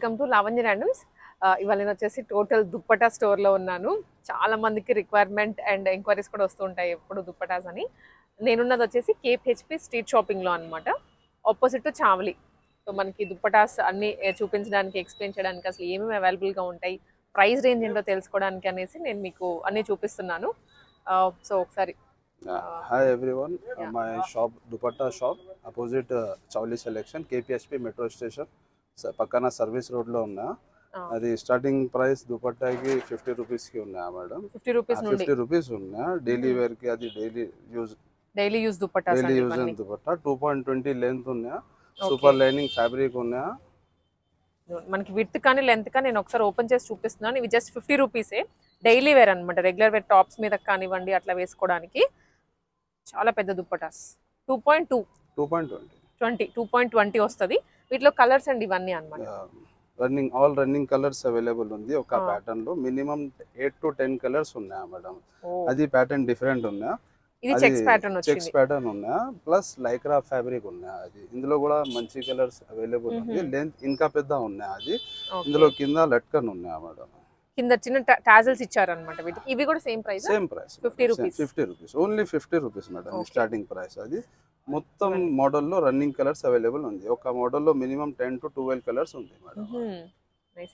Welcome to Lavanya randoms. ఇవాళ నేను వచ్చేసి టోటల్ దుప్పటా స్టోర్లో ఉన్నాను. చాలా మందికి రిక్వైర్మెంట్ అండ్ ఎంక్వైరీస్ కూడా వస్తూ ఉంటాయి ఎప్పుడు దుప్పటాస్ అని. నేనున్నది వచ్చేసి కేపీహెచ్పి స్ట్రీట్ షాపింగ్లో అనమాట, ఆపోజిట్ టు చావలి. సో మనకి దుప్పటాస్ అన్ని చూపించడానికి, ఎక్స్ప్లెయిన్ చేయడానికి అసలు ఏమేమి అవైలబుల్గా ఉంటాయి, ప్రైస్ రేంజ్ ఏంటో తెలుసుకోవడానికి అనేసి నేను మీకు అన్నీ చూపిస్తున్నాను. సో ఒకసారి Hi everyone, my shop Dupatta shop opposite Chowli Selection KPHP metro station పక్కన సర్వీస్ రోడ్ లో ఉన్నా. అది స్టార్టింగ్ ప్రైస్ దుపట్టాకి 50 రూపీస్ కి ఉన్నా మేడం. 50 రూపీస్ నుండి 50 రూపీస్ ఉన్నా. డైలీ వేర్ కి అది daily use dupatta dupatta 2.20 length ఉన్నా. సూపర్ లైనింగ్ ఫ్యాబ్రిక్ ఉన్నా. మనకి విడ్త్ కానీ లెంత్ కానీ నేను ఒకసారి ఓపెన్ చేసి చూపిస్తున్నాను. ఇవి జస్ట్ 50 రూపీసే. డైలీ వేర్ అనమాట, రెగ్యులర్ వేర్ టాప్స్ మీద కానివ్వండి అట్లా వేసుకోవడానికి. చాలా పెద్ద దుప్పటాస్ 2.20 వస్తుంది. వీటిలో కలర్స్ అండి ఇవన్నీ అన్నమాట. రన్నింగ్ కలర్స్ అవైలబుల్ ఉంది. ఒక ప్యాటర్న్ లో మినిమం 8 to 10 కలర్స్ ఉన్నాయి మేడం. అది ప్యాటర్న్ డిఫరెంట్ ఉన్నా. ఇది చెక్స్ ప్యాటర్న్ వచ్చింది. చెక్స్ ప్యాటర్న్ ఉన్నా ప్లస్ లైక్రా ఫ్యాబ్రిక్ ఉన్నా. అది ఇందులో కూడా మంచి కలర్స్ అవైలబుల్ ఉంది. లెంత్ ఇంకా పెద్ద ఉన్నా. అది ఇందులో కింద లట్కన్ ఉన్నా మేడం. కింద చిన్న టాజల్స్ ఇచ్చారన్నమాట వీటికి. ఇవి కూడా same price 50 rupees only 50 rupees madam starting price. అది మొత్తం మోడల్లో రన్నింగ్ కలర్స్ అవైలబుల్ ఉంది. ఒక మోడల్లో మినిమం 10 to 12 కలర్స్ ఉంది మేడం.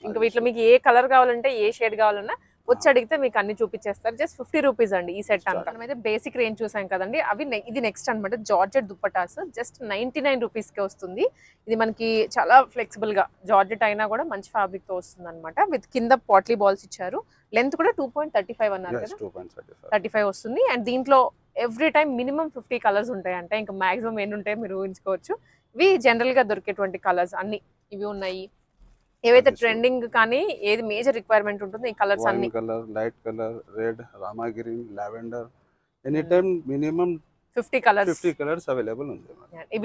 ఇంకా వీటిలో మీకు ఏ కలర్ కావాలంటే, ఏ షేడ్ కావాలన్నా వచ్చి అడిగితే మీకు అన్ని చూపించేస్తారు. జస్ట్ 50 రూపీస్ అండి ఈ సెట్ అంతా. మనమైతే బేసిక్ రేంజ్ చూసాం కదండి, అవి ఇది నెక్స్ట్ అనమాట. జార్జెట్ దుప్పటాస్ జస్ట్ 99 రూపీస్కే వస్తుంది. ఇది మనకి చాలా ఫ్లెక్సిబుల్ గా జార్జెట్ అయినా కూడా మంచి ఫ్యాబ్రిక్ తో వస్తుంది అనమాట. విత్ కింద పాట్లీ బాల్స్ ఇచ్చారు. లెంత్ కూడా 2.35 అన్నారు కదా, 2.35 వస్తుంది. అండ్ దీంట్లో ఎవ్రీ టైం మినిమం 50 కలర్స్ ఉంటాయంట. ఇంకా మాక్సిమం ఎన్ని ఉంటాయో మీరు ఊహించుకోవచ్చు. ఇవి జనరల్ గా దొరికేటువంటి కలర్స్ అన్ని ఇవి ఉన్నాయి. ఏవైతే ట్రెండింగ్ కానీ ఏది మేజర్ రిక్వైర్మెంట్ ఉంటుందో ఈ కలర్స్ అన్ని. Colour, light colour, red, Rama green, lavender, any time minimum 50 colours available ఉంది.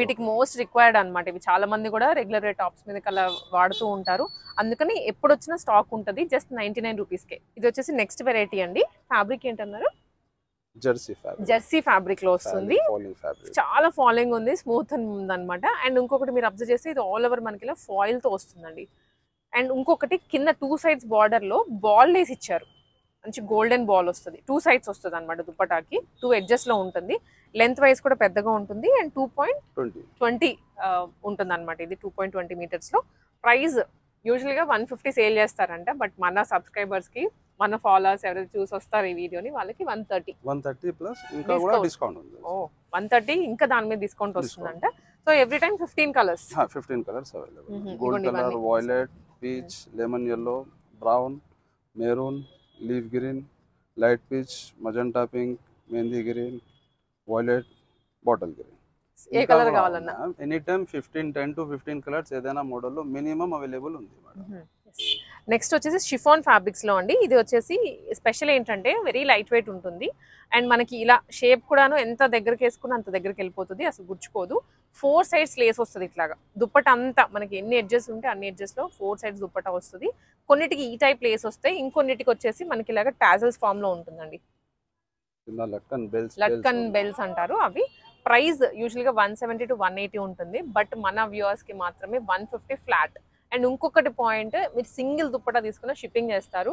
వీటికి మోస్ట్ రిక్వైర్డ్ అన్నమాట. ఇవి చాలా మంది కూడా రెగ్యులర్ టాప్స్ మీద కలర్ వాడుతూ ఉంటారు. అందుకని ఎప్పుడు వచ్చినా స్టాక్ ఉంటుంది. జస్ట్ 99 రూపీస్కే. ఇది వచ్చేసి నెక్స్ట్ వెరైటీ అండి. ఫ్యాబ్రిక్ ఏంటన్నారు? జెర్సీ ఫ్యాబ్రిక్ లో వస్తుంది. చాలా ఫాలోయింగ్ ఉంది, స్మూత్ ఉందన్నమాట. అండ్ ఇంకొకటి మీరు అబ్జర్వ్ చేస్తే ఇది ఆల్ ఓవర్ మనకి ఇలా ఫాయిల్ తో వస్తుందండి. అండ్ ఇంకొకటి కింద 2 sides బార్డర్ లో బాల్ లేస్ ఇచ్చారు. మంచి గోల్డెన్ బాల్ వస్తుంది. 2 sides వస్తుంది అనమాట దుప్పటాకి. 2 edges లో ఉంటుంది. లెంత్ వైజ్ కూడా పెద్దగా ఉంటుంది. అండ్ 2.20 ఉంటుంది అనమాట. ఇది 2.20 meters లో. ప్రైస్ యూజువల్ గా 150 సేల్ చేస్తారంట. బట్ మన సబ్స్క్రైబర్స్ కి, మన ఫాలోవర్స్ ఎవరైతే చూసి వస్తారు ఈ వీడియోని, వాళ్ళకి 130 ప్లస్ ఇంకా కూడా డిస్కౌంట్ ఉంది. 130 ఇంకా దాని మీద డిస్కౌంట్ వస్తుందంట. So every time 15 colours available. Gold colour, violet, peach, lemon yellow, brown, maroon, leaf green, light peach, magenta pink, mehndi green, violet, bottle green. ఏ కలర్ కావాలన్నా ఎనీ టైం 10 to 15 కలర్స్ ఏదైనా మోడల్లో మినిమం అవైలబుల్ ఉంది madam. Next వచ్చేసి chiffon fabrics లో అండి. ఇది వచ్చేసి స్పెషల్ ఏంటంటే వెరీ లైట్ వెయిట్ ఉంటుంది. అండ్ మనకి ఇలా షేప్ కూడాను ఎంత దగ్గరికి వేసుకున్నా అంత దగ్గరికి వెళ్ళిపోతుంది, అసలు గుచ్చుకోదు. 4 sides లేస్ వస్తుంది ఇట్లాగా. దుప్పట అంతా మనకి ఎన్ని ఎడ్జెస్ ఉంటే అన్ని ఎడ్జెస్ లో 4 sides దుప్పట వస్తుంది. కొన్నిటికి ఈ టైప్ లేస్ వస్తాయి, ఇంకొన్నిటికి వచ్చేసి మనకి ఇలాగా టాజల్స్ ఫామ్ లో ఉంటుందండి. లట్కన్ బెల్స్ అంటారు అవి. ప్రైస్ యూజువల్ గా 170 to 180 ఉంటుంది. బట్ మన వ్యూవర్స్ కి మాత్రమే 150 ఫ్లాట్. అండ్ ఇంకొకటి పాయింట్, మీరు సింగిల్ దుప్పటా తీసుకున్న షిప్పింగ్ చేస్తారు.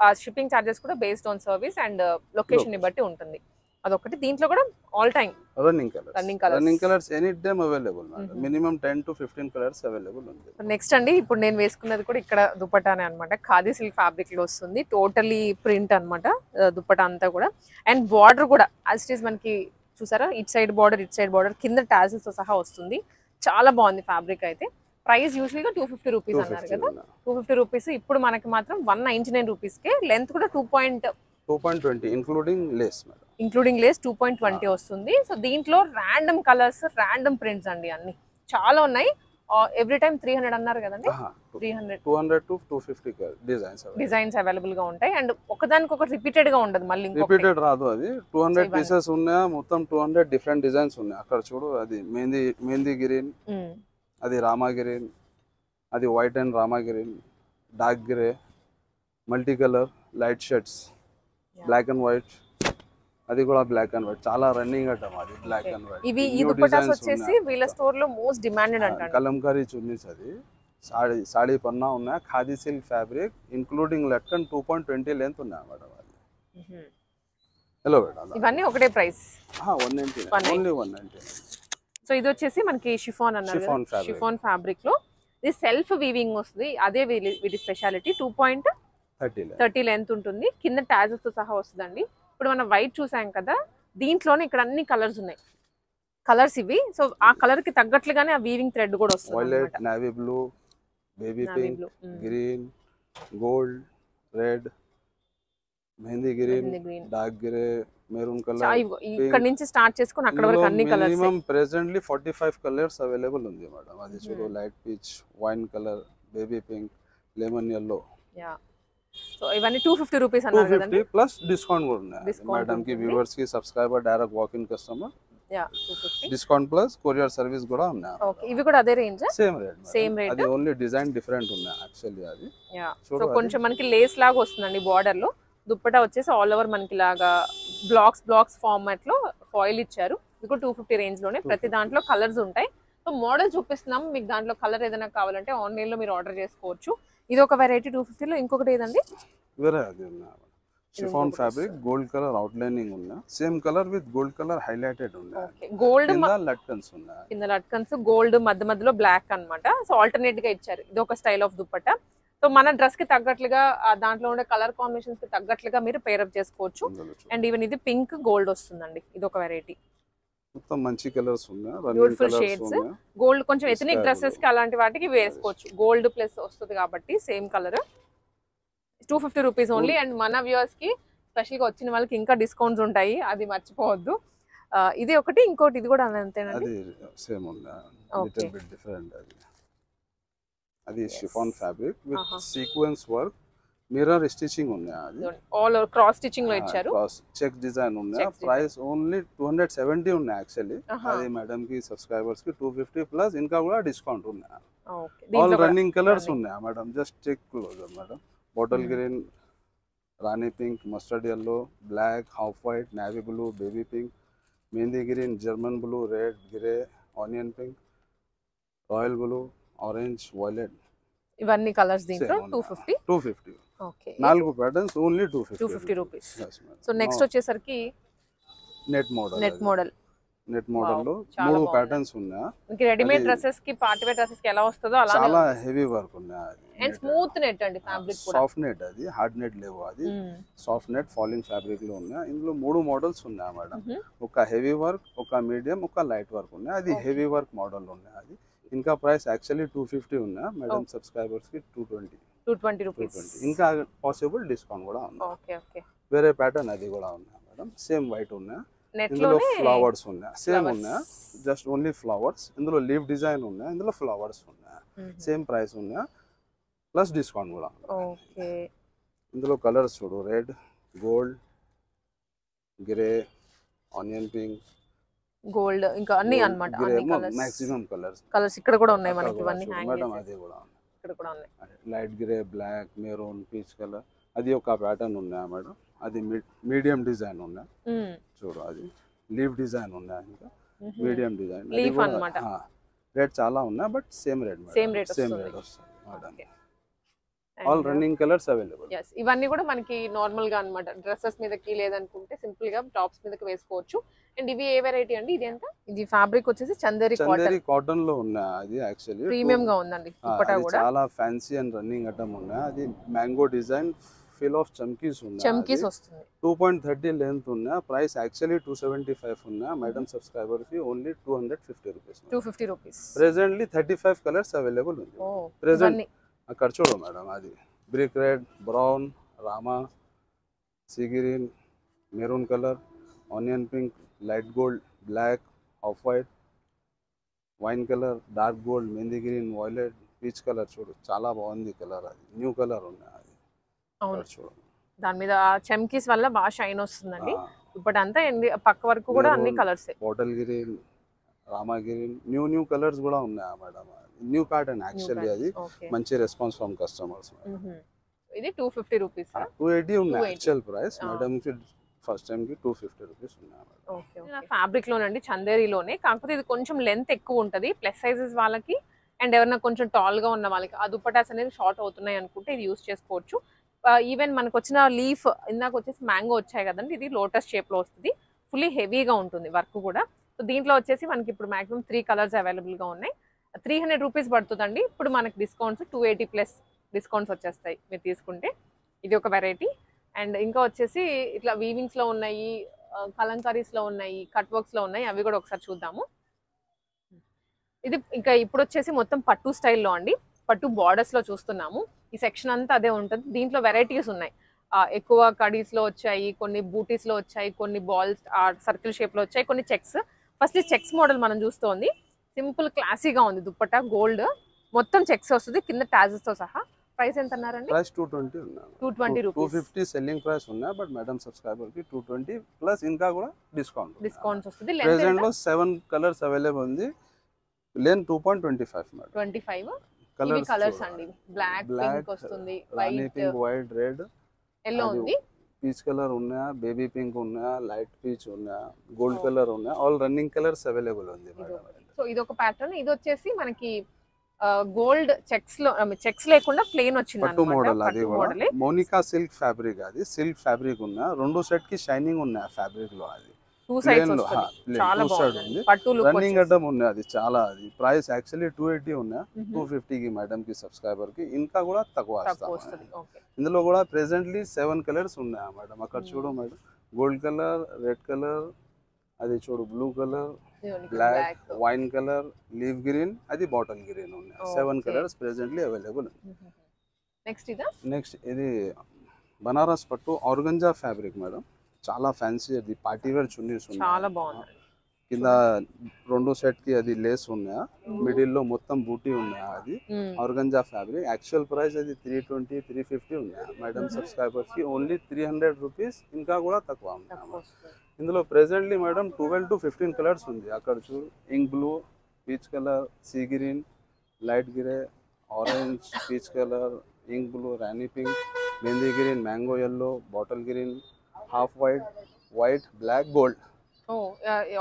ఆ షిప్పింగ్ ఛార్జెస్ కూడా based on service and location ని బట్టి ఉంటుంది. అదొకటి. దీంట్లో కూడా all time running colours any time available. Minimum 10 to 15 colours available ఉంది. నెక్స్ట్ అండి, ఇప్పుడు నేను వేసుకున్నది కూడా ఇక్కడ దుప్పటానే అనమాట. ఖాదీ సిల్క్ ఫ్యాబ్రిక్ లో వస్తుంది. టోటలీ ప్రింట్ అనమాట దుప్పటా అంతా కూడా. అండ్ బార్డర్ కూడా యాజ్ ఇట్ ఈస్ మనకి చూసారా, ఇట్ సైడ్ బార్డర్ కింద టాజల్స్ తో సహా వస్తుంది. చాలా బాగుంది ఫ్యాబ్రిక్ అయితే. ప్రైస్ యూజువల్ గా 250 రూపీస్ అన్నారు కదా, 250 రూపీస్. ఇప్పుడు మనకి మాత్రం 199 రూపీస్కే. లెంత్ కూడా 2.20 ఇంక్లూడింగ్ లేస్ 2.20 వస్తుంది. సో దీంట్లో ర్యాండమ్ కలర్స్, ర్యాండమ్ ప్రింట్స్ అండి అన్ని చాలా ఉన్నాయి. ఎవ్రీ టైం 300 అన్నారు కదండి, 200 to 250 డిజైన్స్ అవైలబుల్ గా ఉంటాయి. అండ్ ఒకదానికి ఒకటి రిపీటెడ్ గా ఉండదు, మళ్ళీ రిపీటెడ్ రాదు. అది 200 పీసెస్ ఉన్నాయా, మొత్తం 200 డిఫరెంట్ డిజైన్స్ ఉన్నాయి. అక్కడ చూడు, అది మెహందీ గ్రీన్, అది రామా గ్రీన్, అది white and rama green, dark grey, multi colour, light shades, black and white, అది కూడా బ్లాక్ అండ్ వైట్. చాలా రన్నింగ్ ఐటమ్ అది, బ్లాక్ అండ్ వైట్. ఇవి ఈ దుపట్టాస్ వచ్చేసి వీళ్ళ స్టోర్ లో మోస్ట్ డిమాండెడ్ అంటారు. కలంకారీ చున్నీస్, అది సాడీ పన్నా ఉన్నాయి. Khadi silk fabric including latkan 2.20 length ఉన్నాయి మేడం. అది హలో మేడం, ఇవన్నీ ఒకటే ప్రైస్ 190 ఓన్లీ 190. సో ఇది వచ్చేసి మనకి షిఫాన్ అన్నారు కదా, షిఫాన్ ఫ్యాబ్రిక్ లో ఇది సెల్ఫ్ వీవింగ్ వస్తుంది. అదే వీటి స్పెషాలిటీ. 2.30 లెంత్ ఉంటుంది. కింద టాజెస్ తో సహా వస్తుందండి. ఇప్పుడు మనం వైట్ చూసాం కదా, దీంట్లోనే ఇక్కడ అన్ని కలర్స్ ఉన్నాయి. కలర్స్ ఇవి. సో ఆ కలర్ కి తగ్గట్లుగానే ఆ వీవింగ్ థ్రెడ్ కూడా వస్తుంది. Violet, navy blue, baby pink, green, gold, red, mehndi green, dark grey, maroon colour. ఇక్కడ నుంచి స్టార్ట్ చేసుకొని అక్కడ వరకు అన్ని colours. Minimum presently 45 colours available ఉంది మేడం. అది చూడు, light peach, wine colour, baby pink, lemon yellow. Yeah. So ఇవన్నీ 250 రూపీస్ అన్నారు కదండి. 250 ప్లస్ డిస్కౌంట్ కూడా ఉంది మేడం కి. వ్యూవర్స్ కి, subscriber, direct walk in customer. Yeah, 250 discount plus courier service కూడా ఉంది. ఓకే, ఇవి కూడా అదే range? Same rate. Same rate. అది ఓన్లీ డిజైన్ డిఫరెంట్ ఉంది యాక్చువల్లీ. అది యా. సో కొంచెం మనకి లేస్ లాగా వస్తుందండి బార్డర్ లో. దుప్పటా వచ్చేసి ఆల్ ఓవర్ మనకి లాగా బ్లాక్స్ ఫార్మాట్ లో ఫాయిల్ ఇచ్చారు. ఇది కూడా 250 రేంజ్ లోనే. ప్రతి దాంట్లో కలర్స్ ఉంటాయి. సో మోడల్ చూపిస్తున్నాం మీకు. దాంట్లో కలర్ ఏదైనా కావాలంటే ఆన్లైన్ లో మీరు ఆర్డర్ చేసుకోవచ్చు. ఇది ఒక వెరైటీ 250 లో. ఇంకొకటి ఏదండి? వేరే అది ఉంది. Chiffon fabric, gold colour outlining ఉంది. Same colour with gold colour highlighted ఉంది. ఓకే, గోల్డ్ లట్కన్స్ ఉన్నాయి. కింద లట్కన్స్ గోల్డ్, మధ్యలో బ్లాక్ అన్నమాట. సో ఆల్టర్నేట్ గా ఇచ్చారు. ఇది ఒక స్టైల్ ఆఫ్ దుప్పట్టా. సో మన డ్రెస్ కి తగ్గట్లుగా దాంట్లో ఉండే కలర్ కాంబినేషన్స్ కి తగ్గట్లుగా మీరు పేరప్ చేసుకోవచ్చు. అండ్ ఈవెన్ ఇది పింక్ గోల్డ్ వస్తుందండి. ఇది ఒక వెరైటీ. మొత్తం మంచి కలర్స్ ఉన్నాయి. Beautiful shades. గోల్డ్ కొంచెం ఎథనిక్ డ్రెస్సెస్ కి అలాంటి వాటికి వేసుకోవచ్చు. గోల్డ్ ప్లస్ వస్తుంది కాబట్టి same colour. 250 rupees only. And మన వ్యూవర్స్ కి స్పెషల్ గా వచ్చిన వాళ్ళకి ఇంకా డిస్కౌంట్స్ ఉంటాయి, అది మర్చిపోవద్దు. ఇది ఒకటి, ఇంకోటి ఇది కూడా అంతేనండి. అది సేమ్ ఉంది, లిటిల్ బిట్ డిఫరెంట్. అది chiffon fabric with sequence work, mirror stitching ఉంది. అది ఆల్ ఓవర్ క్రాస్ స్టిచింగ్ లో ఇచ్చారు. చెక్ డిజైన్ ఉంది. ప్రైస్ ఓన్లీ 270 ఉంది యాక్చువల్లీ. అది మేడం కి, సబ్స్క్రైబర్స్ కి 250 ప్లస్ ఇంకా కూడా డిస్కౌంట్ ఉంది. ఆల్ రన్నింగ్ కలర్స్ ఉన్నాయి madam. Just check closer madam. Bottle green, rani pink, mustard yellow, black, half white, navy blue, baby pink, mehndi green, German blue, red, grey, onion pink, royal blue, orange, violet. ఇవన్నీ colours దీంట్లో 250. Okay, 4 patterns only 250 rupees. So next వచ్చేసరికి net model లో 3 patterns ఉన్నాయి. మనకి readymade dresses కి, party wear dresses కి ఎలా వస్తుందో అలానే చాలా హెవీ వర్క్ ఉన్నాయి. అండ్ స్మూత్ నెట్ అండి ఫ్యాబ్రిక్ కూడా. సాఫ్ట్ నెట్, అది హార్డ్ నెట్ లేవు. అది సాఫ్ట్ నెట్ ఫాలింగ్ ఫ్యాబ్రిక్ లో ఉన్నాయి. ఇందులో 3 మోడల్స్ ఉన్నాయి మేడం. ఒక హెవీ వర్క్, ఒక మీడియం, ఒక లైట్ వర్క్ ఉన్నాయి. అది హెవీ వర్క్ మోడల్ ఉన్నాయి. అది ఇంకా ప్రైస్ యాక్చువల్లీ 250 ఉన్నాయి మేడం. సబ్స్క్రైబర్స్ కి 220 రూపీస్. ఇంకా పాసిబుల్ డిస్కౌంట్ కూడా ఉంది. Okay okay. వేరే ప్యాటర్న్ అది కూడా ఉన్నాయి మేడం. సేమ్ వైట్ ఉన్నాయి. ఇందులో ఫ్లవర్స్ ఉన్నాయి. సేమ్ ఉన్నాయి, జస్ట్ ఓన్లీ ఫ్లవర్స్. ఇందులో లీవ్ డిజైన్ ఉన్నాయి. ఇందులో ఫ్లవర్స్ ఉన్నాయి. సేమ్ ప్రైస్ ఉన్నాయి ప్లస్ డిస్కౌంట్ కూడా. ఓకే. ఇందులో కలర్స్ చూడు, red, gold, grey, onion pink, gold, ఇంకా అన్ని అన్నమాట. అన్ని కలర్స్, మాక్సిమం కలర్స్ ఇక్కడ కూడా ఉన్నాయి మనకి. ఇవన్నీ హ్యాంగ్ మేడం. అది కూడా ఇక్కడ కూడా ఉన్నాయి. Light grey, black, maroon, peach colour. అది ఒక ప్యాటర్న్ ఉన్నాయి మేడం. అది మీడియం డిజైన్ ఉన్నాయి. చూడు, అది లీవ్ డిజైన్ ఉన్నాయి. ఇంకా మీడియం డిజైన్ లీఫ్ అన్నమాట. రేట్ చాలా ఉన్నాయి బట్ సేమ్ రేట్ వస్తుంది madam. All running colours available. yes, ఇవన్నీ కూడా మనకి నార్మల్ గా అన్నమాట. డ్రెస్సెస్ మీదకి లేదనుకుంటే సింపుల్ గా టాప్స్ మీదకి వేసుకోవచ్చు. అండ్ ఇవి ఏ వెరైటీ అండి? ఇది ఎంత? ఇది ఫ్యాబ్రిక్ వచ్చేసి చందేరి కాటన్ లో ఉన్నాయి. అది యాక్చువల్లీ ప్రీమియం గా ఉందండి. దుపట్టా కూడా చాలా ఫ్యాన్సీ అండ్ రన్నింగ్ ఐటమ్ ఉన్నాయి. అది మ్యాంగో డిజైన్ ఫిల్ ఆఫ్ చమ్కీస్ ఉన్నాయి. చమ్కీస్ వస్తుంది. 2.30 లెంత్ ఉన్నాయి. ప్రైస్ యాక్చువల్లీ 275 ఉన్నాయి. మేడం సబ్స్క్రైబర్ కి only 250 rupees. 250 rupees. Presently 35 colours available ఉంది. ప్రెజెంట్ అక్కడ చూడు మేడం. అది brick red, brown, rama, sea green, maroon colour, onion pink, light gold, black, off white, wine colour, dark gold, mehndi green, violet, peach colour. చూడు చాలా బాగుంది colour. అది new colour ఉన్నాయి. అది చూడు, దాని మీద చమ్కీస్ వల్ల బాగా షైన్ వస్తుందండి. ఇప్పుడంతా పక్క వరకు కూడా అన్ని colours. Bottle green, Rama green, new colours కూడా ఉన్నాయి మేడం. New pattern actually. అది మంచి రెస్పాన్స్ ఫ్రమ్ కస్టమర్స్. ఇది 250 రూపీస్. 280 ఉన్నాయి యాక్చువల్ ప్రైస్. మేడం కి ఫస్ట్ టైం కి 250 రూపీస్ ఉన్నాయి. ఓకే. ఫ్యాబ్రిక్ లోనండి, చందేరిలోనే. కాకపోతే ఇది కొంచెం లెంత్ ఎక్కువ ఉంటది ప్లస్ సైజెస్ వాళ్ళకి. అండ్ ఎవరైనా కొంచెం టాల్ గా ఉన్న వాళ్ళకి ఆ దుప్పటాస్ అనేది షార్ట్ అవుతున్నాయి అనుకుంటే ఇది యూస్ చేసుకోవచ్చు. ఈవెన్ మనకు వచ్చిన లీఫ్ ఇందాక వచ్చేసి మ్యాంగో వచ్చాయి కదండి, ఇది లోటస్ షేప్ లో వస్తుంది, ఫుల్లీ హెవీగా ఉంటుంది వర్క్ కూడా. సో దీంట్లో వచ్చేసి మనకి ఇప్పుడు మాక్సిమం 3 కలర్స్ అవైలబుల్ గా ఉన్నాయి. 300 రూపీస్ పడుతుందండి. ఇప్పుడు మనకి డిస్కౌంట్స్ 280 ప్లస్ డిస్కౌంట్స్ వచ్చేస్తాయి మీరు తీసుకుంటే. ఇది ఒక వెరైటీ. అండ్ ఇంకా వచ్చేసి ఇట్లా వీవింగ్స్ లో ఉన్నాయి, కలంకారీస్ లో ఉన్నాయి, కట్ వర్క్స్ లో ఉన్నాయి, అవి కూడా ఒకసారి చూద్దాము. ఇది ఇంకా ఇప్పుడు వచ్చేసి మొత్తం పట్టు స్టైల్లో అండి, పట్టు బార్డర్స్ లో చూస్తున్నాము. ఈ సెక్షన్ అంతా అదే ఉంటుంది. దీంట్లో వెరైటీస్ ఉన్నాయి. ఎక్కువ కడీస్ లో వచ్చాయి, కొన్ని బూటీస్ లో వచ్చాయి, కొన్ని బాల్స్ సర్కిల్ షేప్ లో వచ్చాయి, కొన్ని చెక్స్. ఫస్ట్ చెక్స్ మోడల్ మనం చూస్తోంది. సింపుల్ క్లాసీగా ఉంది దుప్పట్టా, గోల్డ్ మొత్తం చెక్స్ వస్తుంది కింద టాజెస్ తో సహా. ప్రైస్ ఎంత అన్నారండి? ప్రైస్ 220 ఉన్నాయి. 220 రూపీస్. 250 సెల్లింగ్ ప్రైస్ ఉన్నాయి, బట్ మేడం సబ్స్క్రైబర్ కి 220 ప్లస్ ఇంకా కూడా డిస్కౌంట్స్ వస్తుంది. ప్రెజెంట్ లో 7 కలర్స్ అవైలబుల్ ఉంది. Length 2.25 madam. 25 ఇవి కలర్స్ అండి. బ్లాక్, పింక్ వస్తుంది, వైట్, రెడ్, ఎల్లో ఉంది, పీచ్ కలర్ ఉన్నాయా, బేబీ పింక్ ఉన్నాయా, లైట్ పీచ్ ఉన్నాయా, గోల్డ్ కలర్ ఉన్నాయా, ఆల్ రన్నింగ్ కలర్స్ అవైలబుల్ ఉంది మేడం. సో ఇది ఒక ప్యాటర్న్. ఇది వచ్చేసి మనకి గోల్డ్ చెక్స్ లో, చెక్స్ లేకుండా ప్లెయిన్ వచ్చింది పట్టు మోడల్. అది కూడా మోనికా సిల్క్ ఫ్యాబ్రిక్. అది సిల్క్ ఫ్యాబ్రిక్ ఉన్నా, రెండు సెట్ కి షైనింగ్ ఉన్నాయి ఫ్యాబ్రిక్ లో. అది 2 సైడ్స్ వస్తుంది, చాలా బాగుంది. పట్టు లుక్ రన్నింగ్ అడ్డం ఉన్నాయి. అది చాలా, అది ప్రైస్ యాక్చువల్లీ 280 ఉన్నాయి, 250 కి మేడం కి సబ్స్క్రైబర్ కి ఇంకా కూడా తక్కువ వస్తుంది. ఇందులో కూడా ప్రెసెంట్లీ 7 కలర్స్ ఉన్నాయి మేడం. అక్కడ చూడు madam, gold colour, red colour, అది చూడు blue colour, black, wine colour, leaf green, అది బాటిల్ గ్రీన్ ఉన్నాయి. 7 కలర్స్ ప్రెసెంట్లీ అవైలబుల్. నెక్స్ట్ ఇది బనారస్ పట్టు ఆర్గంజా ఫ్యాబ్రిక్ మేడం. చాలా ఫ్యాన్సీ, అది పార్టీ వేర్ చున్నీస్ ఉన్నాయి, చాలా బాగుంది. కింద రెండు సెట్ కి అది లేస్ ఉన్నాయా, మిడిల్ లో మొత్తం బూటీ ఉన్నాయా. అది ఆర్గంజా ఫ్యాబ్రిక్. యాక్చువల్ ప్రైస్ అది 320, 350 ఉన్నాయా మేడం సబ్స్క్రైబర్స్ కి. ఓన్లీ 300 రూపీస్, ఇంకా కూడా తక్కువ ఉన్నాయి. ఇందులో ప్రెసెంట్లీ మేడం 12 to 15 కలర్స్ ఉంది. అక్కడ చూడు, ink blue, peach colour, sea green, light grey, orange, peach colour, ink blue, rani pink, mehndi green, mango yellow, bottle green, half white, white, black, gold.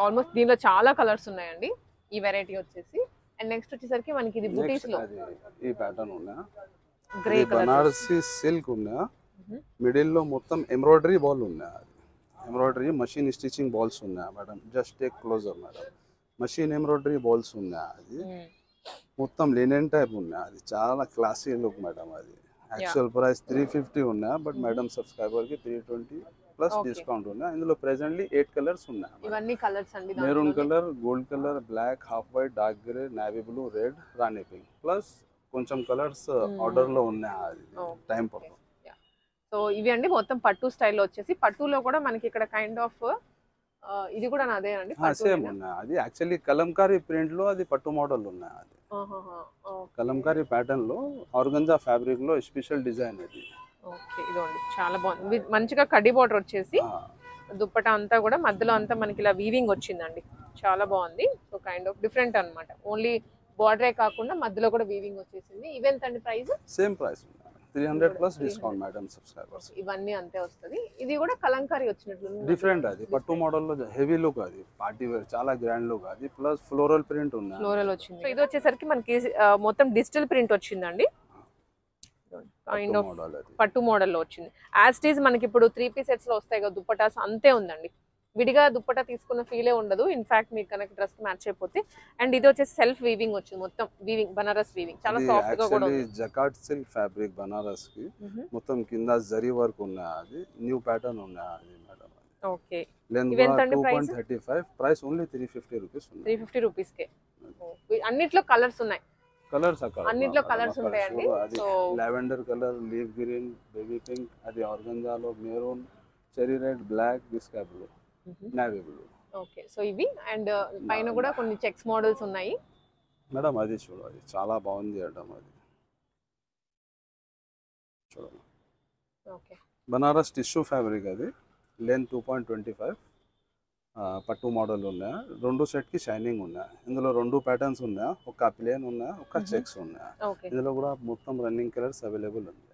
Almost దీనిలో చాలా కలర్స్ ఉన్నాయండి ఈ వెరైటీ వచ్చేసి. And next వచ్చేసరికి మనకి ఇది బూటీస్ లో ఈ ప్యాటర్న్ ఉన్నా, గ్రే కలర్, బనారసి సిల్క్ ఉన్నా, మిడిల్ లో మొత్తం ఎంబ్రాయిడరీ బాల్ ఉన్నా. ఎంబ్రాయిడరీ మషిన్ స్టిచింగ్ బాల్స్ ఉన్నాయి madam. Just take closer madam. Machine embroidery balls ఉన్నాయి. అది మొత్తం లినెన్ టైప్ ఉన్నాయి. అది చాలా క్లాసీ లుక్ మేడం. అది యాక్చువల్ ప్రైస్ 350 ఉన్నాయి, బట్ మేడం సబ్స్క్రైబర్ కి 320 ప్లస్ డిస్కౌంట్ ఉన్నాయి. ఇందులో ప్రెసెంట్లీ 8 కలర్స్ ఉన్నాయి. ఇవన్నీ కలర్స్ అండి. Maroon colour, gold colour, black, half white, dark grey, navy blue, red, rani pink, plus కొంచెం కలర్స్ ఆర్డర్ లో ఉన్నాయి. అది టైం పడుతుంది. సో ఇవి అండి మొత్తం పట్టు స్టైల్లో వచ్చేసి. పట్టులో కూడా మనకి ఇక్కడ కైండ్ ఆఫ్ ఇది కూడా నాదే అండి, సేమ్ ఉన్నాయి. అది యాక్చువల్లీ కలంకారీ ప్రింట్ లో అది పట్టు మోడల్ ఉన్నాయి. అది కలంకారీ ప్యాటర్న్ లో ఆర్గంజా ఫ్యాబ్రిక్ లో స్పెషల్ డిజైన్. అది ఓకే, ఇదండి చాలా బాగుంది. మంచిగా కడ్డీ బార్డర్ వచ్చేసి దుప్పట అంతా కూడా మధ్యలో అంతా మనకి ఇలా వీవింగ్ వచ్చిందండి, చాలా బాగుంది. సో కైండ్ ఆఫ్ డిఫరెంట్ అన్నమాట. ఓన్లీ బార్డరే కాకుండా మధ్యలో కూడా వీవింగ్ వచ్చేసింది. ఇవెంత అండి price? Same price, 300 plus discount madam subscribers. ఇవన్నీ అంతే వస్తుంది. ఇది కూడా కలంకారీ వచ్చినట్లు డిఫరెంట్. అది పట్టు మోడల్ లో హెవీ లుక్, అది పార్టీ వేర్, చాలా గ్రాండ్ లుక్. అది ప్లస్ ఫ్లోరల్ ప్రింట్ ఉంది. ఫ్లోరల్ వచ్చింది. సో ఇది వచ్చేసరికి మనకి మొత్తం డిజిటల్ ప్రింట్ వచ్చిందండి. కైండ్ ఆఫ్ పట్టు మోడల్ లో వచ్చింది. యాజ్ ఇట్ ఈజ్ మనకి ఇప్పుడు 3 పీస్ సెట్స్ లో వస్తాయి కదా దుప్పటాస్, అంతే ఉందండి. విడిగా దుప్పటా తీసుకున్న ఫీలే ఉండదు. ఇన్ఫాక్ట్ మీకు కనుక డ్రెస్ కి మ్యాచ్ అయిపోతే. అండ్ ఇది వచ్చేసి సెల్ఫ్ వీవింగ్ వచ్చింది, మొత్తం వీవింగ్, బనారస్ వీవింగ్, చాలా సాఫ్ట్ గా కూడా ఉంది. జకాట్ సిల్క్ ఫ్యాబ్రిక్ బనారస్ కి మొత్తం కింద జరీ వర్క్ ఉన్నాయి. అది న్యూ ప్యాటర్న్ ఉన్నాయి. అది madam. Okay, length 2.35, price only 350 rupees ఉంది. 350 రూపీస్ కే. అన్నిట్లో కలర్స్ ఉన్నాయి. కలర్స్ అక్కడ అన్నిట్లో కలర్స్ ఉంటాయండి. So lavender colour, leaf green, baby pink, అది ఆర్గంజాలో maroon, cherry red, black, Biscay blue, navy blue. Okay, so ఇవి. అండ్ పైన కూడా కొన్ని చెక్స్ మోడల్స్ ఉన్నాయి మేడం. అది చూడు, అది చాలా బాగుంది మేడం. అది చూడండి, ఓకే, బనారస్ టిష్యూ ఫ్యాబ్రిక్. అది లెంత్ 2.25, పట్టు మోడల్ ఉన్నాయి. రెండు సెట్ కి షైనింగ్ ఉన్నాయి. ఇందులో 2 ప్యాటర్న్స్ ఉన్నాయి, ఒక ప్లేన్ ఉన్నాయి, ఒక చెక్స్ ఉన్నాయి. ఇందులో కూడా మొత్తం రన్నింగ్ కలర్స్ అవైలబుల్ ఉంది.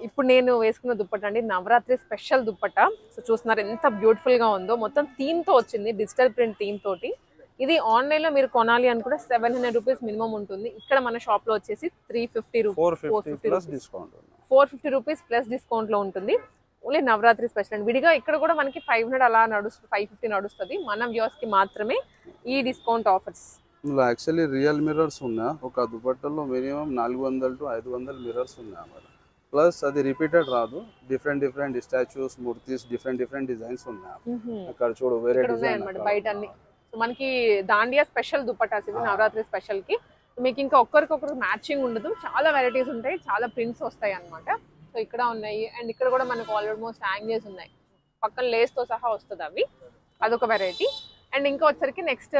ఇప్పుడు నేను వేసుకున్న దుప్పట అండి నవరాత్రి స్పెషల్ దుప్పట. సో చూస్తున్నారు ఎంత బ్యూటిఫుల్ గా ఉందో. మొత్తం థీమ్ తో వచ్చింది, డిజిటల్ ప్రింట్ థీమ్ తోటి. ఇది ఆన్లైన్ లో మీరు కొనాలి అని కూడా 700 రూపీస్ మినిమం ఉంటుంది. ఇక్కడ మన షాప్ లో వచ్చేసి 350 450 రూపీస్ ప్లస్ డిస్కౌంట్ లో ఉంటుంది. ఓన్లీ నవరాత్రి స్పెషల్ అండి. విడిగా ఇక్కడ కూడా మనకి 500 అలా నడుస్తుంది, 550 నడుస్తుంది. మన వ్యూవర్స్ కి మాత్రమే ఈ డిస్కౌంట్ ఆఫర్స్. ఇందులో యాక్చువల్లీ రియల్ మిర్రర్స్ ఉన్నాయి. ఒక దుపట్టలో మినిమం 400 to 500 మిర్రర్స్ ఉన్నాయి అన్నమాట. ప్లస్ అది రిపీటెడ్ రాదు. Different statues, Murthy's, different designs ఉన్నాయి. అక్కడ చూడు వేరే డిజైన్ అన్నమాట బయట అన్ని. సో మనకి దాండియా స్పెషల్ దుపట్టాస్ ఇవి నవరాత్రి స్పెషల్ కి. మీకు ఇంకా ఒక్కరికొకరు మ్యాచింగ్ ఉండదు, చాలా వెరైటీస్ ఉంటాయి, చాలా ప్రింట్స్ వస్తాయి అన్నమాట. సో ఇక్కడ ఉన్నాయి అండ్ ఇక్కడ కూడా మనకు ఆల్మోస్ట్ హ్యాంగర్స్ ఉన్నాయి, పక్కన లేస్ తో సహా వస్తుంది అవి, అదొక వెరైటీ. అండ్ ఇంకా వచ్చరికి నెక్స్ట్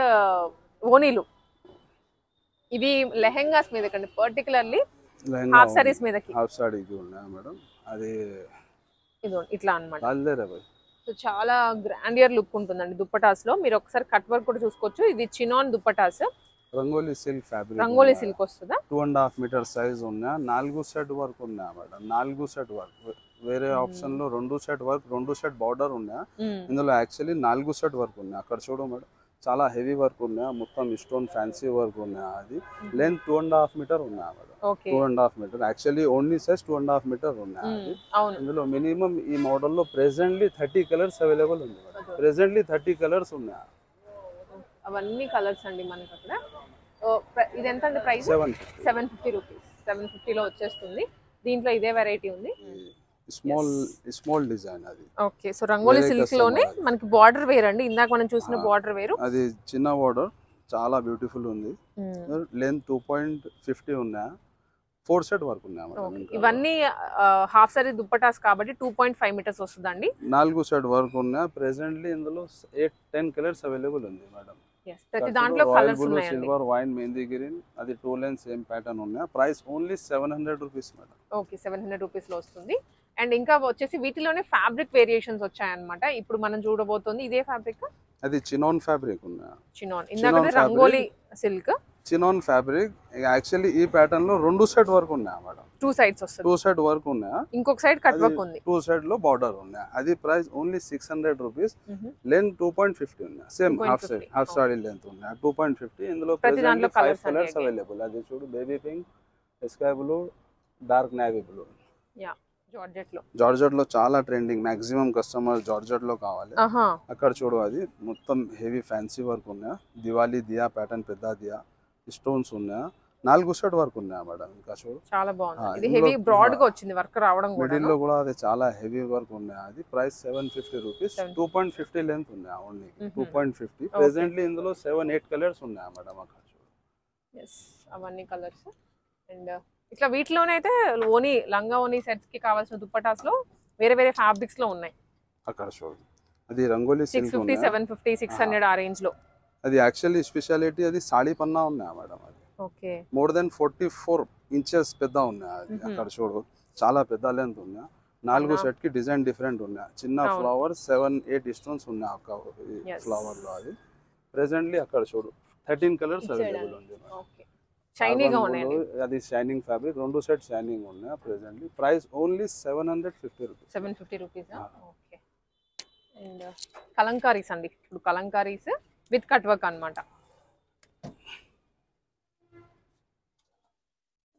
ఓనీలు, ఇవి లెహెంగాస్ మీద కండి, పర్టికులర్లీ హాఫ్ సారీస్ మీదకి. హాఫ్ సారీ ఇది ఉన్నాయి మేడం, అది ఇది ఇట్లా అన్నమాట. సో చాలా గ్రాండియర్ లుక్ ఉంటుందండి దుప్పటాస్ లో. మీరు ఒకసారి కట్ వర్క్ కూడా చూసుకోవచ్చు. ఇది chinon dupattas, rangoli silk fabric, rangoli silk వస్తుందా. 2.5 మీటర్ సైజ్ ఉన్నా, 4 సెట్ వర్క్ ఉన్నా మేడం, 4 సెట్ వర్క్. వేరే ఆప్షన్ లో 2 సెట్ వర్క్, 2 సెట్ బార్డర్ ఉన్నా. ఇందులో యాక్చువల్లీ 4 సెట్ వర్క్ ఉన్నా. అక్కడ చూడు మేడం, చాలా హెవీ వర్క్ ఉన్నా, మొత్తం స్టోన్ ఫ్యాన్సీ వర్క్ ఉన్నా. అది లెంత్ 2.5 మీటర్ ఉన్నా madam, 2.5 metre. Actually only size 2.5 metre ఉన్నా. ఇందులో మినిమం ఈ మోడల్ లో ప్రెసెంట్లీ 30 కలర్స్ అవైలబుల్ ఉంది మేడం. ప్రెసెంట్లీ 30 కలర్స్ ఉన్నా. అవన్నీ కలర్స్ అండి మనకి అక్కడ. ఇది ఎంత అండి ప్రైస్? 750 రూపీస్. 750 లో వచ్చేస్తుంది. దీంట్లో ఇదే వెరైటీ ఉంది, స్మాల్ డిజైన్. అది ఓకే. సో రంగోలీ సిల్క్ లోనే మనకి బార్డర్ వేర్ అండి, ఇందాక మనం చూసిన బార్డర్ వేరు. అది చిన్న బార్డర్, చాలా బ్యూటిఫుల్ ఉంది. లెంత్ 2.50 ఉన్నా, 4 సెట్ వర్క్ ఉన్నా. ఇవన్నీ హాఫ్ సారీ దుప్పటాస్ కాబట్టి 2.5 మీటర్స్ వస్తుందండి. 4 సెట్ వర్క్ ఉన్నా. ప్రెసెంట్లీ ఇందులో 8-10 కలర్స్ అవైలబుల్ ఉంది మేడం. ప్రతి దాంట్లో కలర్స్ ఉన్నాయి. సిల్వర్, వైన్, మెహందీ గ్రీన్, అది 2 లైన్స్ సేమ్ ప్యాటర్న్ ఉన్నా. Price only 700 rupees madam. Okay, 700 rupees లో వస్తుంది. అండ్ ఇంకా వచ్చేసి వీటిలోనే ఫ్యాబ్రిక్ వేరియేషన్స్ వచ్చాయన్నమాట. ఇప్పుడు మనం చూడబోతుంది ఇదే ఫ్యాబ్రిక్, అది చినాన్ ఫ్యాబ్రిక్ ఉన్నా. చినాన్, ఇందాక rangoli silk, chinon fabric. Actually ఈ ప్యాటర్న్ లో 2 సెట్ వర్క్ ఉన్నా మేడం. 2 సైడ్స్ వస్తుంది. 2 సెట్ వర్క్ ఉన్నా, ఇంకొక సైడ్ కట్ వర్క్ ఉంది. 2 సెట్ లో బార్డర్ ఉన్నా. అది ప్రైస్ ఓన్లీ 600 రూపీస్. లెంత్ 2.50 ఉన్నా, సేమ్ హాఫ్ సారీ లెంత్ ఉన్నా, 2.50. ఇందులో 5 కలర్స్ అవైలబుల్. అది చూడు, baby pink, sky blue, dark navy blue. Georgette లో చాలా ట్రెండింగ్, మాక్సిమం కస్టమర్ జార్జెట్ లో కావాలి. అక్కడ చూడు, అది మొత్తం హెవీ ఫ్యాన్సీ వర్క్ ఉన్నా. దివాళీ దియా ప్యాటర్న్, పెద్ద దియా స్టోన్స్ ఉన్నా. 4 సెట్ వర్క్ ఉన్నా మేడం. ఇంకా చూడు, చాలా బాగుంది. ఇది హెవీ బ్రాడ్ గా వచ్చింది వర్క్ రావడం కూడా. మిడిల్ లో కూడా అది చాలా హెవీ వర్క్ ఉన్నా. అది ప్రైస్ 750 రూపీస్. 2.50 లెంత్ ఉన్నా, ఓన్లీ 2.50. ప్రెసెంట్లీ ఇందులో 7-8 కలర్స్ ఉన్నా మేడం. అక్కడ చూడు, అవన్నీ కలర్స్. అండ్ ఇట్లా వీటిలోనే అయితే ఓనీ లంగా ఓనీ సెట్స్ కి కావాల్సిన దుప్పటాస్ లో వేరే వేరే ఫ్యాబ్రిక్స్ లో ఉన్నాయి. అక్కడ చూడు, అది రంగోలీ సిల్క్ 650, 750, 600 ఆ రేంజ్ లో. అది యాక్చువల్లీ స్పెషాలిటీ, అది సాడీ పన్నా ఉన్నా మేడం. అది ఓకే, మోర్ దెన్ 44 ఇంచెస్ పెద్ద ఉన్నా. అది అక్కడ చూడు, చాలా పెద్ద లెంత్ ఉన్నా. 4 సెట్ కి డిజైన్ డిఫరెంట్ ఉన్నా. చిన్న ఫ్లవర్, 7-8 స్టోన్స్ ఉన్నా ఒక ఫ్లవర్ లో. అది ప్రెసెంట్లీ అక్కడ చూడు 13 కలర్స్ అవైలబుల్ ఉంది. షైనీగా ఉన్నాయి. అది షైనింగ్ ఫ్యాబ్రిక్, 2 సెట్ షైనింగ్ ఉన్నాయి. Presently price only 750 rupees. 750 rupees. Okay. And kalamkaris అండి, ఇప్పుడు కలంకారీస్ విత్ కట్ వర్క్ అన్నమాట.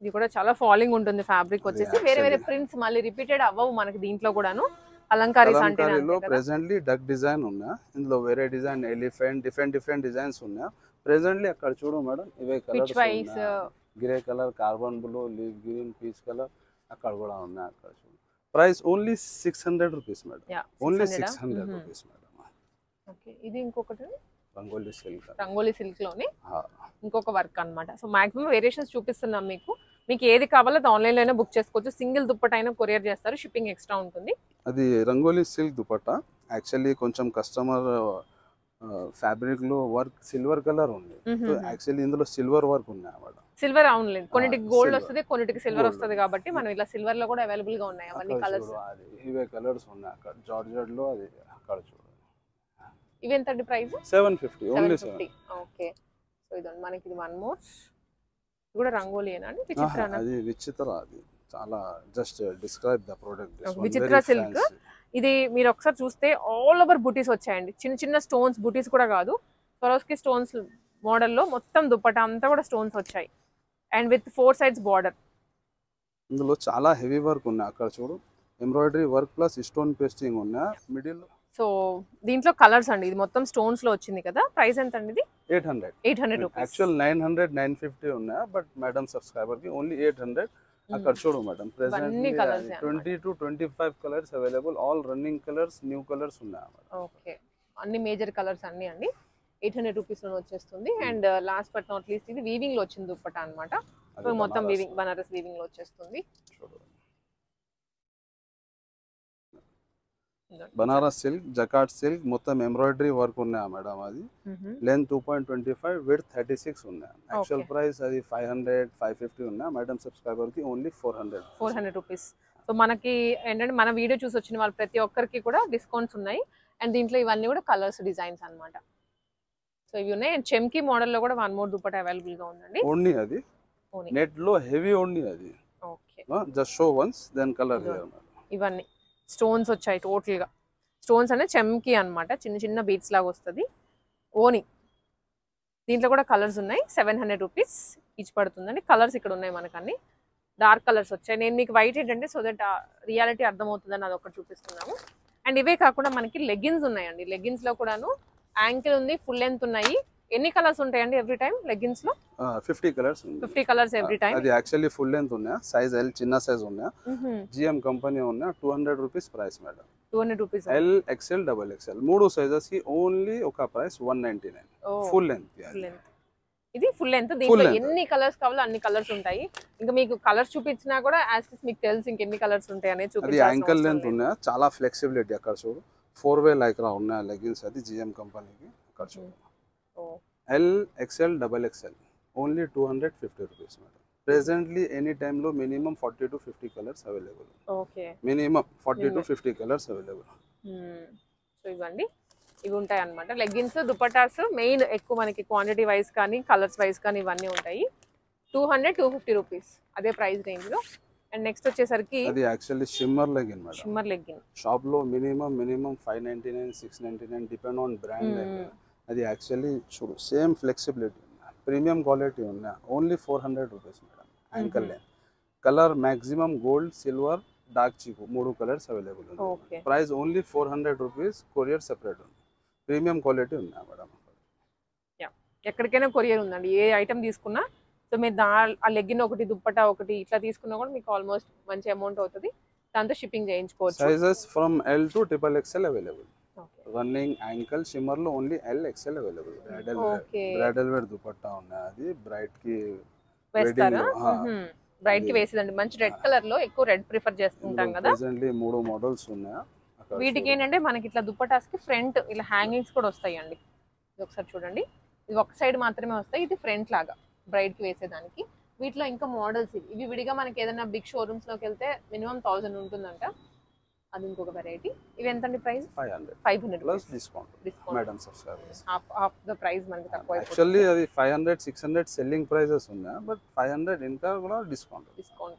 ఇది కూడా చాలా ఫాలింగ్ ఉంటుంది ఫ్యాబ్రిక్ వచ్చేసి. వేరే వేరే ప్రింట్స్ మళ్ళీ రిపీటెడ్ అవ్వవు మనకి దీంట్లో కూడాను. అలంకారీస్ అంటే ప్రెసెంట్లీ డక్ డిజైన్ ఉన్నా. ఇందులో వేరే డిజైన్, ఎలిఫెంట్, డిఫరెంట్ డిజైన్స్ ఉన్నా. ప్రెసెంట్లీ అక్కడ చూడు మేడం, ఇవే colours, grey colour, carbon blue, leaf green, peach colour అక్కడ కూడా ఉన్నాయి. అక్కడ చూడు, price only 600 rupees madam. Only 600 rupees madam. Okay, ఇది ఇంకొకటి రంగోలీ సిల్క్, రంగోలీ సిల్క్ లోనే ఇంకొక వర్క్ అన్నమాట. సో మాక్సిమం వేరియేషన్స్ చూపిస్తున్నాం మీకు. మీకు ఏది కావాలో అది ఆన్లైన్ లోనే బుక్ చేసుకోవచ్చు. సింగిల్ దుప్పట అయినా కొరియర్ చేస్తారు, షిప్పింగ్ ఎక్స్ట్రా ఉంటుంది. అది రంగోలీ సిల్క్ దుపట్టా. యాక్చువల్లీ కొంచెం కస్టమర్ ఫ్యాబ్రిక్ లో వర్క్ సిల్వర్ కలర్ ఉంది. యాక్చువల్లీ ఇందులో సిల్వర్ వర్క్ ఉంది అన్నమాట. సిల్వర్ అవును, కొన్నిటికి గోల్డ్ వస్తుంది, కొన్నిటికి సిల్వర్ వస్తుంది కాబట్టి మనం ఇలా సిల్వర్ లో కూడా అవైలబుల్ గా ఉన్నాయి అవన్నీ కలర్స్. ఇవే కలర్స్ ఉన్నాయి అక్కడ జార్జెట్ లో. అది అక్కడ చూడు, ఇవి ఎంత అండి ప్రైస్? 750 ఓన్లీ. ఓకే, సో ఇదండి మనకి. ఇది వన్ మోర్ కూడా రంగోలీనా అండి? విచిత్ర, అది విచిత్ర. అది చాలా జస్ట్ డిస్క్రైబ్ ద ప్రొడక్ట్. విచిత్ర సిల్క్. ఇది మీరు ఒకసారి చూస్తే ఆల్ ఓవర్ బుటీస్ వచ్చాయండి, చిన్న చిన్న స్టోన్స్ బుటీస్ కూడా కాదు, స్వరోస్కి స్టోన్స్ మోడల్లో మొత్తం దుపట్టా అంతా కూడా స్టోన్స్ వచ్చాయి అండ్ విత్ 4 sides బార్డర్. ఇందులో చాలా హెవీ వర్క్ ఉన్నాయి. అక్కడ చూడు embroidery work plus stone pasting ఉన్నాయి మిడిల్. సో దీంట్లో కలర్స్ అండి, ఇది మొత్తం స్టోన్స్ లో వచ్చింది కదా. ప్రైస్ ఎంత అండి ఇది? 800 రూపీస్. యాక్చువల్ 900 950 ఉన్నాయి బట్ మేడం సబ్స్క్రైబర్ కి ఓన్లీ 800. అక్కడ చూడు madam presently 20 to 25 colours available, all running colours, new colours ఉన్నాయి. ఓకే, అన్ని మేజర్ కలర్స్ అన్ని అండి 800 రూపీస్ లో వచ్చేస్తుంది. And last but not least ఇది వీవింగ్ లో వచ్చింది దుపట్టా అన్నమాట. సో మొత్తం వీవింగ్, బనారస్ వీవింగ్ లో వచ్చేస్తుంది. బనారస్ సిల్క్, జకార్డ్ సిల్క్, మొత్తం ఎంబ్రాయిడరీ వర్క్ ఉన్నాయా మేడం. అది లెంత్ 2.25, విడ్త్ 36 ఉన్నాయి. యాక్చువల్ ప్రైస్ అది 500 550 ఉన్నాయి. మేడం సబ్స్క్రైబర్ కి ఓన్లీ 400 రూపీస్. సో మనకి ఏంటంటే మన వీడియో చూసి వచ్చిన వాళ్ళు ప్రతి ఒక్కరికి కూడా డిస్కౌంట్స్ ఉన్నాయి. అండ్ దీంట్లో ఇవన్నీ కూడా కలర్స్, డిజైన్స్ అన్నమాట. సో ఇవి ఉన్నాయి. అండ్ చెమ్కీ మోడల్ లో కూడా 1 more దుపట్టా అవైలబుల్ గా ఉందండి. ఓన్లీ అది నెట్ లో హెవీ ఓన్లీ అది. Okay, just show once then colour. ఇవన్నీ స్టోన్స్ వచ్చాయి టోటల్ గా. స్టోన్స్ అంటే చెమ్కీ అన్నమాట, చిన్న చిన్న బీట్స్ లాగా వస్తుంది. ఓని దీంట్లో కూడా కలర్స్ ఉన్నాయి. 700 రూపీస్ ఈచ్ పడుతుందండి. కలర్స్ ఇక్కడ ఉన్నాయి మనకు అన్ని డార్క్ కలర్స్ వచ్చాయి. నేను మీకు వైట్ ఏంటంటే సో దట్ రియాలిటీ అర్థమవుతుందని అది ఒకటి చూపిస్తున్నాము. అండ్ ఇవే కాకుండా మనకి లెగ్గిన్స్ ఉన్నాయండి. లెగ్గిన్స్ లో కూడాను యాంకిల్ ఉంది, ఫుల్ లెంత్ ఉన్నాయి. ఎన్ని కలర్స్ ఉంటాయండి ఎవ్రీ టైం లెగ్గిన్స్ లో? 50 కలర్స్. 50 colours every time. అది యాక్చువల్లీ ఫుల్ లెంత్ ఉన్నాయి, సైజ్ ఎల్ చిన్న సైజ్ ఉన్నాయి. జిఎం కంపెనీ ఉన్నాయి. 200 rupees price madam. 200 rupees. L, XL, double XL మూడు సైజెస్ కి ఓన్లీ ఒక ప్రైస్ 199. Full length. ఇది ఫుల్ లెంత్. దీంట్లో ఎన్ని కలర్స్ కావాలో అన్ని కలర్స్ ఉంటాయి. ఇంకా మీకు కలర్స్ చూపించినా కూడా యాజ్ మీకు తెలుసు ఇంకెన్ని కలర్స్ ఉంటాయి అనేది చూపించాలి. అది యాంకిల్ లెంత్ ఉన్నాయి, చాలా ఫ్లెక్సిబిలిటీ. అక్కడ చూడు 4-way లైక్రా ఉన్నాయి లెగ్గిన్స్. అది జిఎం కంపెనీకి. అక్కడ చూడు L, XL, double XL only 250 rupees madam. Presently any time లో minimum 40 to 50 colours available. Okay, minimum 40 to 50 colours available. So ఇవ్వండి, ఇవి ఉంటాయి అన్నమాట లెగ్గిన్స్. దుపట్టాస్ మెయిన్ ఎక్కువ మనకి క్వాంటిటీ వైజ్ కానీ కలర్స్ వైజ్ కానీ ఇవన్నీ ఉంటాయి. 200 250 రూపీస్ అదే ప్రైస్ రేంజ్ లో. అండ్ నెక్స్ట్ వచ్చేసరికి అది actually shimmer legging madam. Shimmer legging shop లో మినిమం 599 699 డిపెండ్ ఆన్ బ్రాండ్. అది యాక్చువల్లీ చూడు సేమ్ ఫ్లెక్సిబిలిటీ ఉన్నాయి, ప్రీమియం క్వాలిటీ ఉన్నాయి. Only 400 rupees madam. Ankle length, colour maximum gold, silver, dark చీకు మూడు కలర్స్ అవైలబుల్ ఉన్నాయి. Price only 400 rupees. Courier separate ఉంది. Premium quality ఉన్నాయి మేడం. ఎక్కడికైనా కొరియర్ ఉందండి, ఏ ఐటమ్ తీసుకున్నా. సో మీరు ఆ లెగ్గిన్ ఒకటి, దుప్పటా ఒకటి ఇట్లా తీసుకున్నా కూడా మీకు ఆల్మోస్ట్ మంచి అమౌంట్ అవుతుంది. దాంతో షిప్పింగ్ చేయించుకోవచ్చు. Sizes from L to XXL available. Running ankle shimmer లో only L, XL available. Bridal wear dupatta ఉన్నాయి. అది బ్రైట్ కి వేస్తారా? బ్రైట్ కి వేసేదండి. మంచి రెడ్ కలర్ లో ఎక్కువ రెడ్ ప్రిఫర్ చేస్తుంటాం కదా. ప్రెజెంట్లీ 3 మోడల్స్ ఉన్నాయి. వీటికి ఏంటంటే మనకి ఇట్లా దుపట్టాస్ కి ఫ్రంట్ ఇలా హ్యాంగింగ్స్ కూడా వస్తాయండి. ఇది ఒకసారి చూడండి, ఇది ఒక సైడ్ మాత్రమే వస్తాయి. ఇది ఫ్రంట్ లాగా బ్రైడ్ కి వేసేదానికి. వీటిలో ఇంకా మోడల్స్ ఇవి విడిగా మనకి ఏదైనా బిగ్ షోరూమ్స్ లోకి వెళ్తే మినిమం 1000 ఉంటుందంట. అది ఇంకొక వెరైటీ. ఇవి ఎంత అండి price? 500 plus discount. Madam subscribers half the price మనకి తక్కువ. యాక్చువల్లీ అది 500 600 సెల్లింగ్ ప్రైసెస్ ఉన్నాయి బట్ 500 ఇంకా కూడా డిస్కౌంట్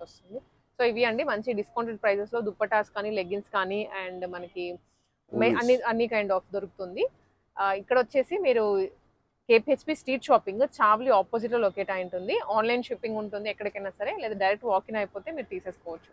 వస్తుంది. సో ఇవి అండి మంచి డిస్కౌంటెడ్ ప్రైసెస్ లో దుపట్టాస్ కానీ లెగ్గిన్స్ కానీ అండ్ మనకి అన్ని కైండ్ ఆఫ్ దొరుకుతుంది. ఇక్కడ వచ్చేసి మీరు KPHP స్ట్రీట్ షాపింగ్ చావ్లీ ఆపోజిట్ లో లొకేట్ అయి ఉంటుంది. ఆన్లైన్ షిప్పింగ్ ఉంటుంది ఎక్కడికైనా సరే, లేదా డైరెక్ట్ వాకిన్ అయిపోతే మీరు తీసేసుకోవచ్చు.